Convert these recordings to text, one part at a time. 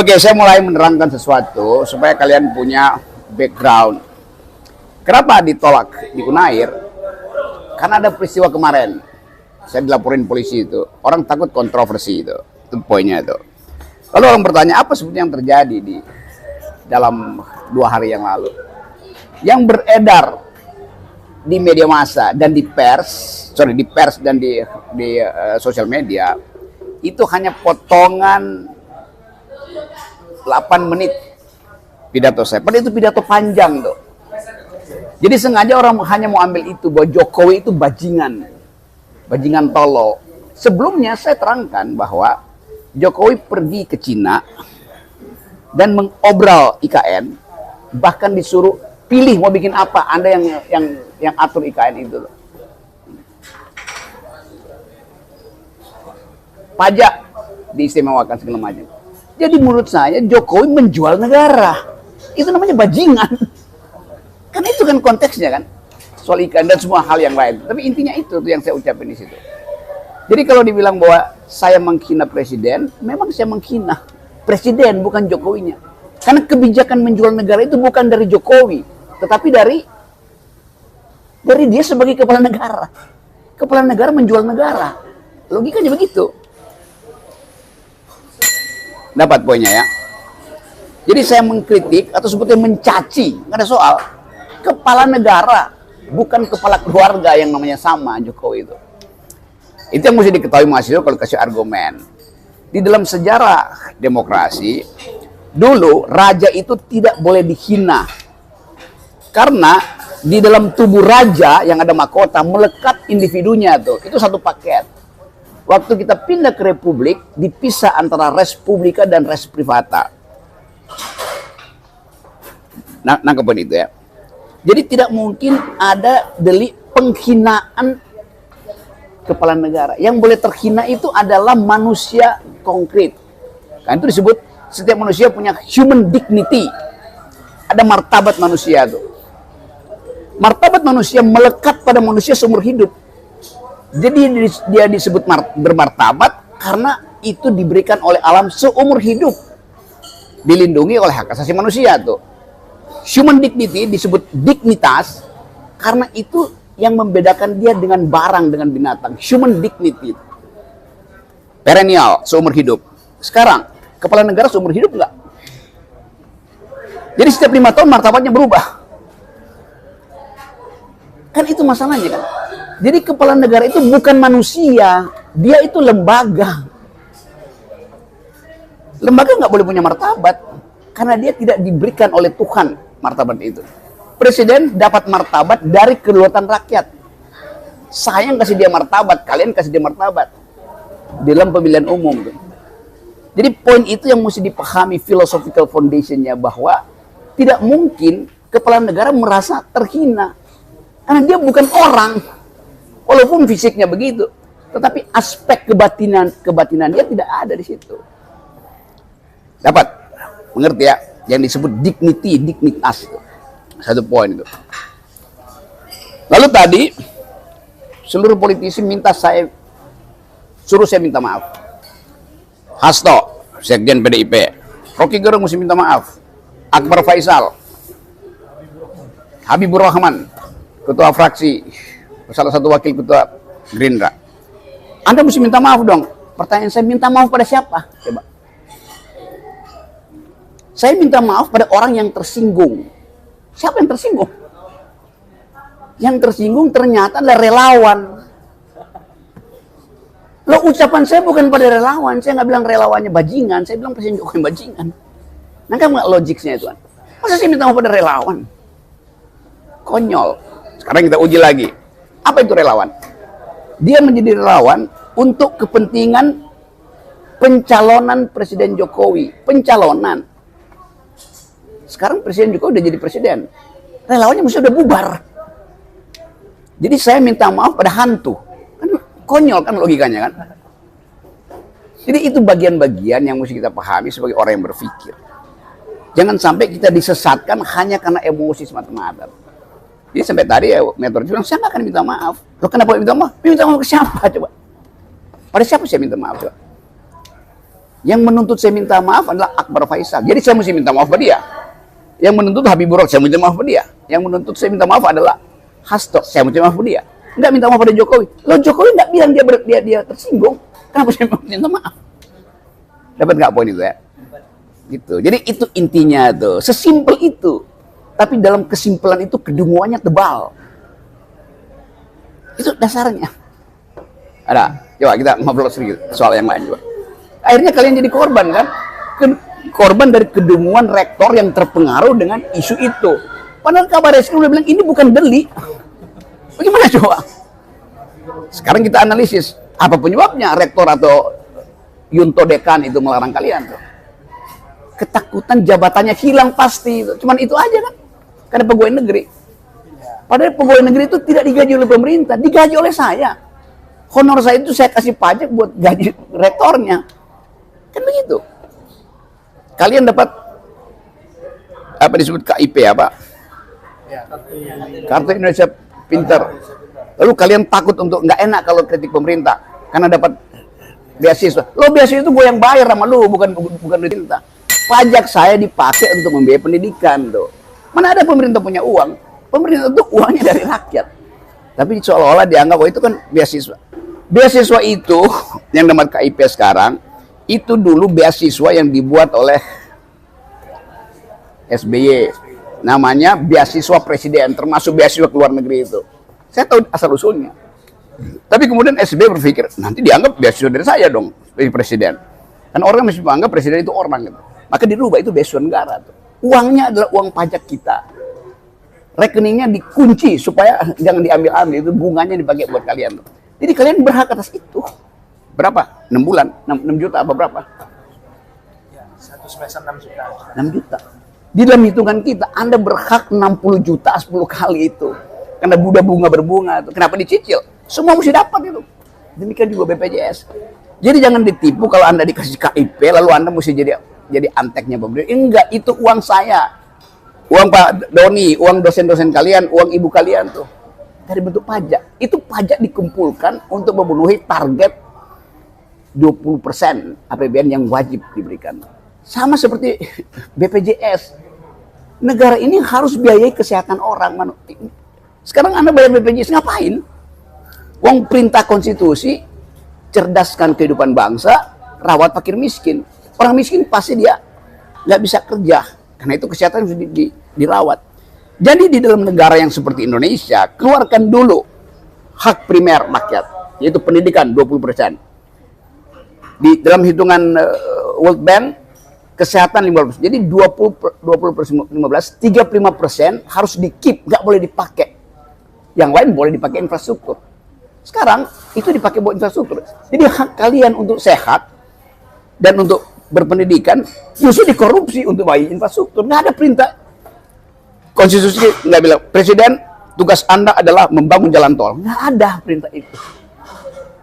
Oke, saya mulai menerangkan sesuatu supaya kalian punya background. Kenapa ditolak di Unair? Karena ada peristiwa kemarin. Saya dilaporin polisi itu. Orang takut kontroversi itu. Itu poinnya itu. Lalu orang bertanya, apa sebetulnya yang terjadi di dalam 2 hari yang lalu? Yang beredar di media massa dan di pers dan di sosial media itu hanya potongan 8 menit pidato saya. Padahal itu pidato panjang tuh. Jadi sengaja orang hanya mau ambil itu bahwa Jokowi itu bajingan tolol. Sebelumnya saya terangkan bahwa Jokowi pergi ke Cina dan mengobral IKN, bahkan disuruh pilih mau bikin apa, Anda yang atur IKN itu loh. Pajak diistimewakan segala macam. Jadi menurut saya Jokowi menjual negara. Itu namanya bajingan. Kan itu kan konteksnya kan. Soal ikan dan semua hal yang lain. Tapi intinya itu tuh yang saya ucapin di situ. Jadi kalau dibilang bahwa saya menghina presiden, memang saya menghina presiden bukan Jokowinya. Karena kebijakan menjual negara itu bukan dari Jokowi, tetapi dari dia sebagai kepala negara. Kepala negara menjual negara. Logikanya begitu. Dapat poinnya ya. Jadi saya mengkritik atau sebetulnya mencaci, nggak ada soal. Kepala negara, bukan kepala keluarga yang namanya sama Jokowi itu. Itu yang mesti diketahui mahasiswa kalau kasih argumen. Di dalam sejarah demokrasi, dulu raja itu tidak boleh dihina. Karena di dalam tubuh raja yang ada mahkota melekat individunya tuh. Itu satu paket. Waktu kita pindah ke republik, dipisah antara res publica dan res privata. Nangkep poin itu ya. Jadi tidak mungkin ada delik penghinaan kepala negara. Yang boleh terhina itu adalah manusia konkret. Kan itu disebut setiap manusia punya human dignity. Ada martabat manusia tuh. Martabat manusia melekat pada manusia seumur hidup. Jadi dia disebut bermartabat karena itu diberikan oleh alam seumur hidup. Dilindungi oleh hak asasi manusia tuh. Human dignity disebut dignitas karena itu yang membedakan dia dengan barang, dengan binatang. Human dignity. Perennial, seumur hidup. Sekarang, kepala negara seumur hidup enggak? Jadi setiap 5 tahun martabatnya berubah. Kan itu masalahnya kan. Jadi kepala negara itu bukan manusia, dia itu lembaga. Lembaga nggak boleh punya martabat, karena dia tidak diberikan oleh Tuhan martabat itu. Presiden dapat martabat dari kedaulatan rakyat. Saya yang kasih dia martabat, kalian kasih dia martabat. Dalam pemilihan umum. Jadi poin itu yang mesti dipahami philosophical foundation-nya, bahwa tidak mungkin kepala negara merasa terhina. Karena dia bukan orang. Walaupun fisiknya begitu, tetapi aspek kebatinan dia tidak ada di situ. Dapat mengerti ya? Yang disebut dignity, dignitas itu. Satu poin itu. Lalu tadi seluruh politisi suruh saya minta maaf. Hasto, Sekjen PDIP, Rocky Gerung mesti minta maaf. Akbar Faisal, Habibur Rahman, Ketua Fraksi, salah satu wakil ketua Gerindra. Anda mesti minta maaf dong. Pertanyaan saya, minta maaf pada siapa? Coba. Saya minta maaf pada orang yang tersinggung. Siapa yang tersinggung? Yang tersinggung ternyata adalah relawan. Loh, ucapan saya bukan pada relawan. Saya nggak bilang relawannya bajingan. Saya bilang Presiden Jokowi bajingan. Nangkap nggak logiknya itu? Masa saya minta maaf pada relawan? Konyol. Sekarang kita uji lagi. Apa itu relawan? Dia menjadi relawan untuk kepentingan pencalonan Presiden Jokowi. Pencalonan. Sekarang Presiden Jokowi udah jadi presiden. Relawannya mesti udah bubar. Jadi saya minta maaf pada hantu. Kan konyol kan logikanya kan. Jadi itu bagian-bagian yang mesti kita pahami sebagai orang yang berpikir. Jangan sampai kita disesatkan hanya karena emosi semata-mata. Jadi sampai tadi ya Metro bilang, saya nggak akan minta maaf. Loh, kenapa minta maaf? Minta maaf ke siapa coba? Pada siapa saya minta maaf coba? Yang menuntut saya minta maaf adalah Akbar Faisal. Jadi saya mesti minta maaf pada dia. Yang menuntut Habibur Rahman, saya minta maaf pada dia. Yang menuntut saya minta maaf adalah Hasto, saya minta maaf pada dia. Enggak minta maaf pada Jokowi. Loh, Jokowi enggak bilang dia tersinggung. Kenapa saya minta maaf? Dapat nggak poin itu ya? Gitu. Jadi itu intinya tuh. Sesimpel itu. Tapi dalam kesimpulan itu kedunguannya tebal. Itu dasarnya. Ada. Coba kita ngobrol sedikit soal yang lain juga. Akhirnya kalian jadi korban kan? Korban dari kedunguan rektor yang terpengaruh dengan isu itu. Padahal kabar reskrim udah bilang ini bukan delik. Bagaimana coba? Sekarang kita analisis apa penyebabnya rektor atau Yunto Dekan itu melarang kalian tuh. Ketakutan jabatannya hilang pasti. Cuman itu aja kan? Karena pegawai negeri. Padahal pegawai negeri itu tidak digaji oleh pemerintah, digaji oleh saya. Honor saya itu saya kasih pajak buat gaji rektornya. Kan begitu. Kalian dapat apa disebut KIP apa? Kartu Indonesia Pintar. Lalu kalian takut untuk nggak enak kalau kritik pemerintah karena dapat beasiswa. Lo beasiswa itu gue yang bayar sama lu, bukan pemerintah. Pajak saya dipakai untuk membiayai pendidikan tuh. Mana ada pemerintah punya uang? Pemerintah itu uangnya dari rakyat. Tapi seolah-olah dianggap bahwa itu kan beasiswa. Beasiswa itu yang dapat KIP sekarang itu dulu beasiswa yang dibuat oleh SBY. Namanya beasiswa presiden, termasuk beasiswa ke luar negeri itu. Saya tahu asal usulnya. Tapi kemudian SBY berpikir, nanti dianggap beasiswa dari saya dong, dari presiden. Kan orang masih menganggap presiden itu orang gitu. Maka dirubah itu beasiswa negara tuh. Uangnya adalah uang pajak kita. Rekeningnya dikunci supaya jangan diambil-ambil, itu bunganya dipakai buat kalian tuh. Jadi kalian berhak atas itu. Berapa? 6 bulan? 6 juta apa berapa? Ya, 1 semester 6 juta. 6 juta. Di dalam hitungan kita, Anda berhak 60 juta 10 kali itu. Karena bunga berbunga itu. Kenapa dicicil? Semua mesti dapat itu. Demikian juga BPJS. Jadi jangan ditipu kalau Anda dikasih KIP, lalu Anda mesti jadi anteknya pemerintah. Enggak, itu uang saya. Uang Pak Doni, uang dosen-dosen kalian, uang ibu kalian tuh. Dari bentuk pajak. Itu pajak dikumpulkan untuk memenuhi target 20% APBN yang wajib diberikan. Sama seperti BPJS. Negara ini harus biayai kesehatan orang. Sekarang Anda bayar BPJS ngapain? Uang perintah konstitusi, cerdaskan kehidupan bangsa, rawat fakir miskin. Orang miskin pasti dia nggak bisa kerja. Karena itu kesehatan harus dirawat. Jadi di dalam negara yang seperti Indonesia, keluarkan dulu hak primer rakyat, yaitu pendidikan 20%. Di dalam hitungan World Bank, kesehatan 15%. Jadi 20%, 35% harus di-keep, nggak boleh dipakai. Yang lain boleh dipakai infrastruktur. Sekarang itu dipakai buat infrastruktur. Jadi hak kalian untuk sehat dan untuk berpendidikan justru dikorupsi untuk bayi infrastruktur. Nggak ada perintah. Konstitusi nggak bilang, Presiden tugas Anda adalah membangun jalan tol. Nggak ada perintah itu.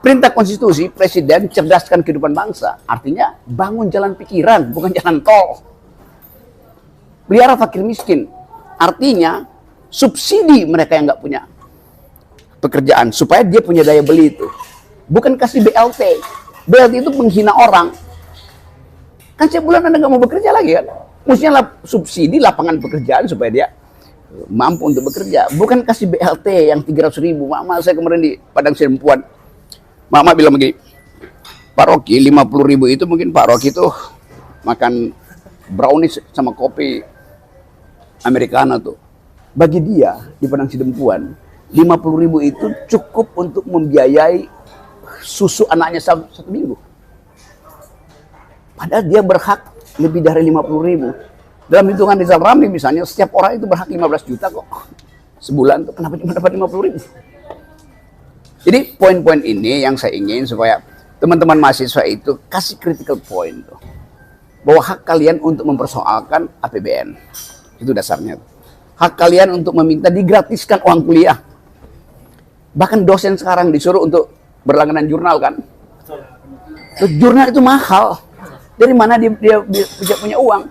Perintah konstitusi, Presiden cerdaskan kehidupan bangsa. Artinya bangun jalan pikiran, bukan jalan tol. Pelihara fakir miskin. Artinya subsidi mereka yang nggak punya pekerjaan. Supaya dia punya daya beli itu. Bukan kasih BLT. BLT itu menghina orang. Kan setiap bulan Anda nggak mau bekerja lagi kan. Mestinya subsidi lapangan pekerjaan supaya dia mampu untuk bekerja. Bukan kasih BLT yang 300.000. Mama saya kemarin di Padang Sidempuan. Mama bilang begini, Pak Rocky 50.000 itu mungkin Pak Rocky itu makan brownies sama kopi Americano tuh. Bagi dia di Padang Sidempuan 50.000 itu cukup untuk membiayai susu anaknya satu minggu. Padahal dia berhak lebih dari 50.000. Dalam hitungan Rizal Ramli misalnya, setiap orang itu berhak 15 juta kok. Sebulan tuh kenapa cuma dapat 50.000? Jadi poin-poin ini yang saya ingin supaya teman-teman mahasiswa itu kasih critical point tuh. Bahwa hak kalian untuk mempersoalkan APBN. Itu dasarnya. Hak kalian untuk meminta digratiskan uang kuliah. Bahkan dosen sekarang disuruh untuk berlangganan jurnal kan. Terus jurnal itu mahal. Dari mana dia bisa punya uang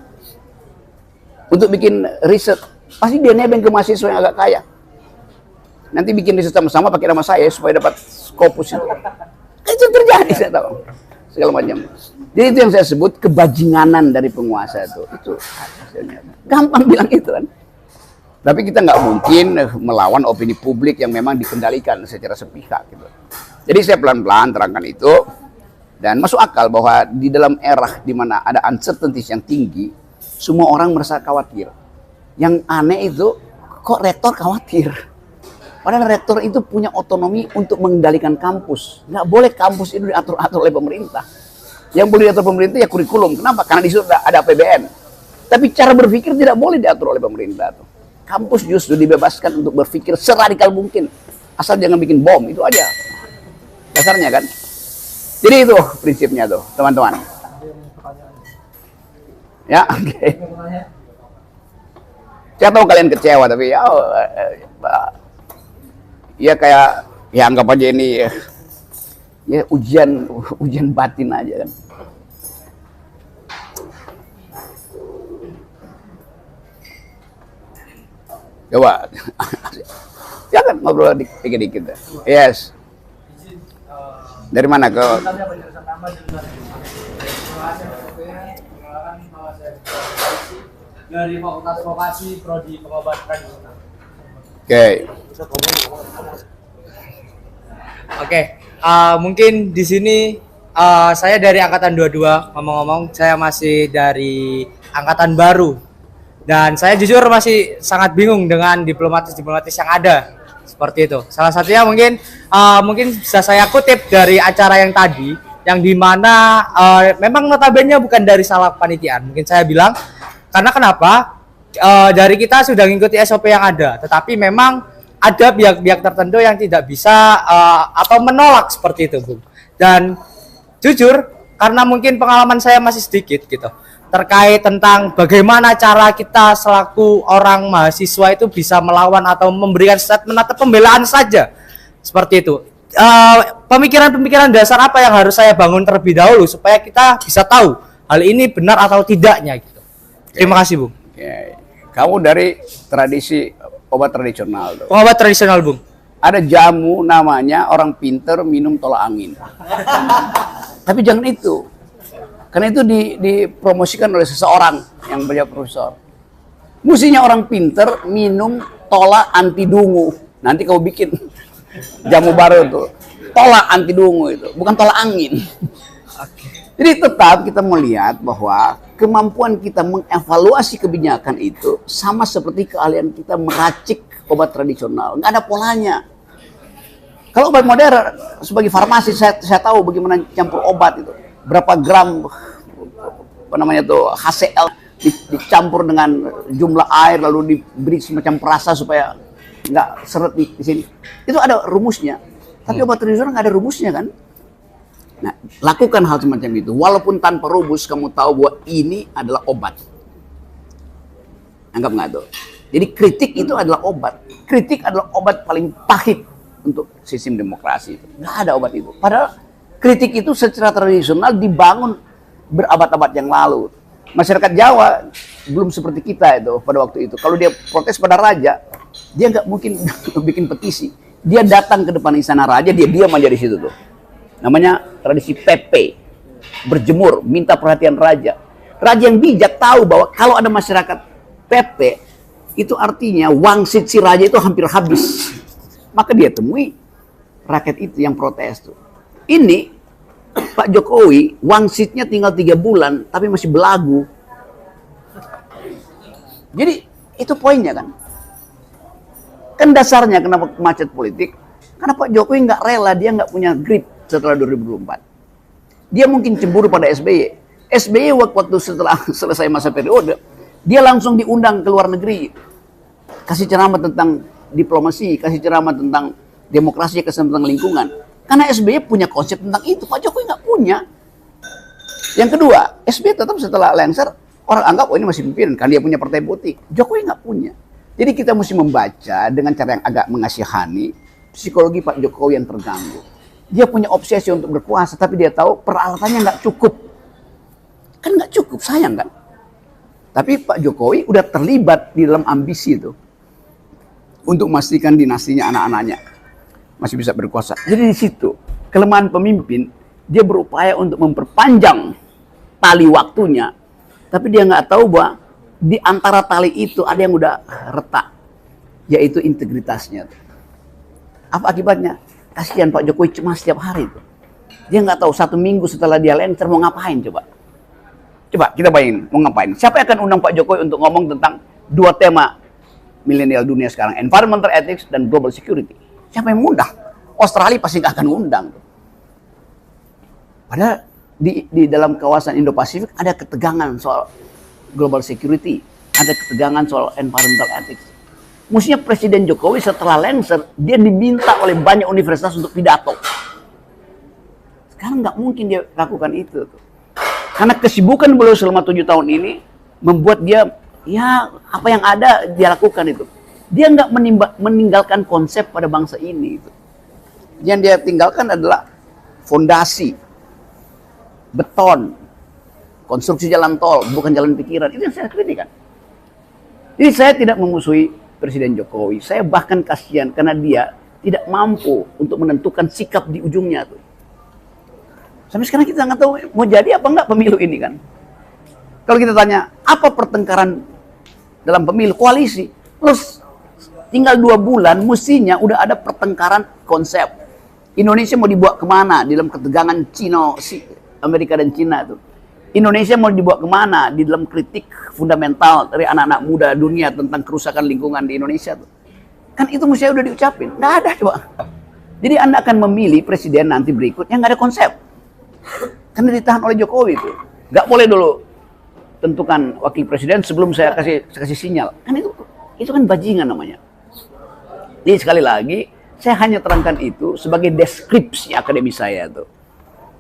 untuk bikin riset? Pasti dia nebeng ke mahasiswa yang agak kaya. Nanti bikin riset sama-sama pakai nama saya supaya dapat Scopus itu. Kan itu terjadi, saya tahu. Segala macam. Jadi itu yang saya sebut kebajinganan dari penguasa itu. Itu hasilnya. Gampang bilang itu kan. Tapi kita nggak mungkin melawan opini publik yang memang dikendalikan secara sepihak gitu. Jadi saya pelan-pelan terangkan itu, dan masuk akal bahwa di dalam era di mana ada uncertainty yang tinggi, semua orang merasa khawatir. Yang aneh itu, kok rektor khawatir? Padahal rektor itu punya otonomi untuk mengendalikan kampus. Nggak boleh kampus itu diatur-atur oleh pemerintah. Yang boleh diatur pemerintah ya kurikulum. Kenapa? Karena di situ ada APBN. Tapi cara berpikir tidak boleh diatur oleh pemerintah tuh. Kampus justru dibebaskan untuk berpikir seradikal mungkin. Asal jangan bikin bom, itu aja. Dasarnya kan. Jadi itu prinsipnya tuh, teman-teman. Ya, oke. Saya tahu kalian kecewa, tapi ya kayak, ya anggap aja ini ya ujian batin aja kan. Coba, jangan ngobrol dikit-dikit. Yes. Dari mana ke? Dari Fakultas Vokasi Prodi Pengobatan Tradisional. Oke, mungkin di sini saya dari angkatan 22. Ngomong-ngomong, saya masih dari angkatan baru. Dan saya jujur masih sangat bingung dengan diplomatis yang ada seperti itu. Salah satunya mungkin bisa saya kutip dari acara yang tadi, yang dimana memang notabene bukan dari salah panitiaan. Mungkin saya bilang karena kenapa? Dari kita sudah mengikuti SOP yang ada, tetapi memang ada pihak-pihak tertentu yang tidak bisa atau menolak seperti itu, Bung. Dan jujur, karena mungkin pengalaman saya masih sedikit gitu, terkait tentang bagaimana cara kita selaku orang mahasiswa itu bisa melawan atau memberikan statement atau pembelaan saja seperti itu. Pemikiran-pemikiran dasar apa yang harus saya bangun terlebih dahulu supaya kita bisa tahu hal ini benar atau tidaknya gitu. Terima kasih, Bung. Kamu dari tradisi obat tradisional tuh. Obat tradisional, Bung. Ada jamu namanya orang pinter minum tolak angin. Tapi jangan itu. Karena itu dipromosikan oleh seseorang yang beliau profesor. Mestinya orang pinter minum tolak anti dungu. Nanti kau bikin jamu baru tuh. Tolak anti dungu itu, bukan tolak angin. Jadi tetap kita melihat bahwa kemampuan kita mengevaluasi kebijakan itu sama seperti keahlian kita meracik obat tradisional. Nggak ada polanya. Kalau obat modern, sebagai farmasi saya tahu bagaimana campur obat itu. Berapa gram HCl dicampur dengan jumlah air lalu diberi semacam perasa supaya nggak seret di sini. Itu ada rumusnya. Tapi obat tradisional nggak ada rumusnya kan? Nah, lakukan hal semacam itu. Walaupun tanpa rumus, kamu tahu bahwa ini adalah obat. Anggap nggak tuh? Jadi kritik itu adalah obat. Kritik adalah obat paling pahit untuk sistem demokrasi itu. Nggak ada obat itu. Padahal kritik itu secara tradisional dibangun berabad-abad yang lalu. Masyarakat Jawa belum seperti kita itu pada waktu itu. Kalau dia protes pada raja, dia nggak mungkin bikin petisi. Dia datang ke depan istana raja, dia diam aja di situ tuh. Namanya tradisi Pepe, berjemur, minta perhatian raja. Raja yang bijak tahu bahwa kalau ada masyarakat Pepe, itu artinya wangsit si raja itu hampir habis. Maka dia temui rakyat itu yang protes tuh. Ini Pak Jokowi wangsitnya tinggal 3 bulan tapi masih belagu. Jadi itu poinnya kan. Kan dasarnya kenapa macet politik? Karena Pak Jokowi nggak rela, dia nggak punya grip setelah 2024. Dia mungkin cemburu pada SBY. SBY waktu setelah selesai masa periode, dia langsung diundang ke luar negeri. Kasih ceramah tentang diplomasi, kasih ceramah tentang demokrasi, kasih tentang lingkungan. Karena SBY punya konsep tentang itu, Pak Jokowi nggak punya. Yang kedua, SBY tetap setelah lengser, orang anggap, oh ini masih pimpinan, kan dia punya partai politik. Jokowi nggak punya. Jadi kita mesti membaca dengan cara yang agak mengasihani psikologi Pak Jokowi yang terganggu. Dia punya obsesi untuk berkuasa, tapi dia tahu peralatannya nggak cukup. Kan nggak cukup, sayang kan? Tapi Pak Jokowi udah terlibat di dalam ambisi itu. Untuk memastikan dinastinya anak-anaknya masih bisa berkuasa. Jadi di situ kelemahan pemimpin, dia berupaya untuk memperpanjang tali waktunya, tapi dia nggak tahu bahwa di antara tali itu ada yang udah retak, yaitu integritasnya. Apa akibatnya? Kasihan Pak Jokowi cemas setiap hari tuh. Dia nggak tahu 1 minggu setelah dia lancar mau ngapain coba. Coba kita bayangin mau ngapain. Siapa yang akan undang Pak Jokowi untuk ngomong tentang 2 tema milenial dunia sekarang, environmental ethics dan global security? Siapa yang mengundang? Australia pasti nggak akan ngundang. Padahal di dalam kawasan Indo-Pasifik ada ketegangan soal global security, ada ketegangan soal environmental ethics. Mestinya Presiden Jokowi setelah lengser, dia diminta oleh banyak universitas untuk pidato. Sekarang nggak mungkin dia lakukan itu. Karena kesibukan beliau selama 7 tahun ini membuat dia, ya apa yang ada dia lakukan itu. Dia nggak meninggalkan konsep pada bangsa ini. Yang dia tinggalkan adalah fondasi, beton, konstruksi jalan tol, bukan jalan pikiran. Itu yang saya kritikan. Jadi saya tidak memusuhi Presiden Jokowi. Saya bahkan kasihan karena dia tidak mampu untuk menentukan sikap di ujungnya tuh. Sampai sekarang kita nggak tahu mau jadi apa nggak pemilu ini kan. Kalau kita tanya apa pertengkaran dalam pemilu koalisi, terus tinggal 2 bulan mestinya udah ada pertengkaran konsep. Indonesia mau dibawa kemana di dalam ketegangan Amerika dan Cina itu. Indonesia mau dibawa kemana di dalam kritik fundamental dari anak-anak muda dunia tentang kerusakan lingkungan di Indonesia tuh. Kan itu mestinya udah diucapin. Nggak ada coba. Jadi Anda akan memilih presiden nanti berikutnya nggak ada konsep. Karena ditahan oleh Jokowi itu. Nggak boleh dulu tentukan wakil presiden sebelum saya kasih sinyal. Kan itu kan bajingan namanya. Jadi sekali lagi saya hanya terangkan itu sebagai deskripsi akademis saya tuh.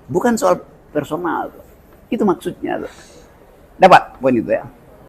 Bukan soal personal tuh. Itu maksudnya tuh. Dapat poin itu ya.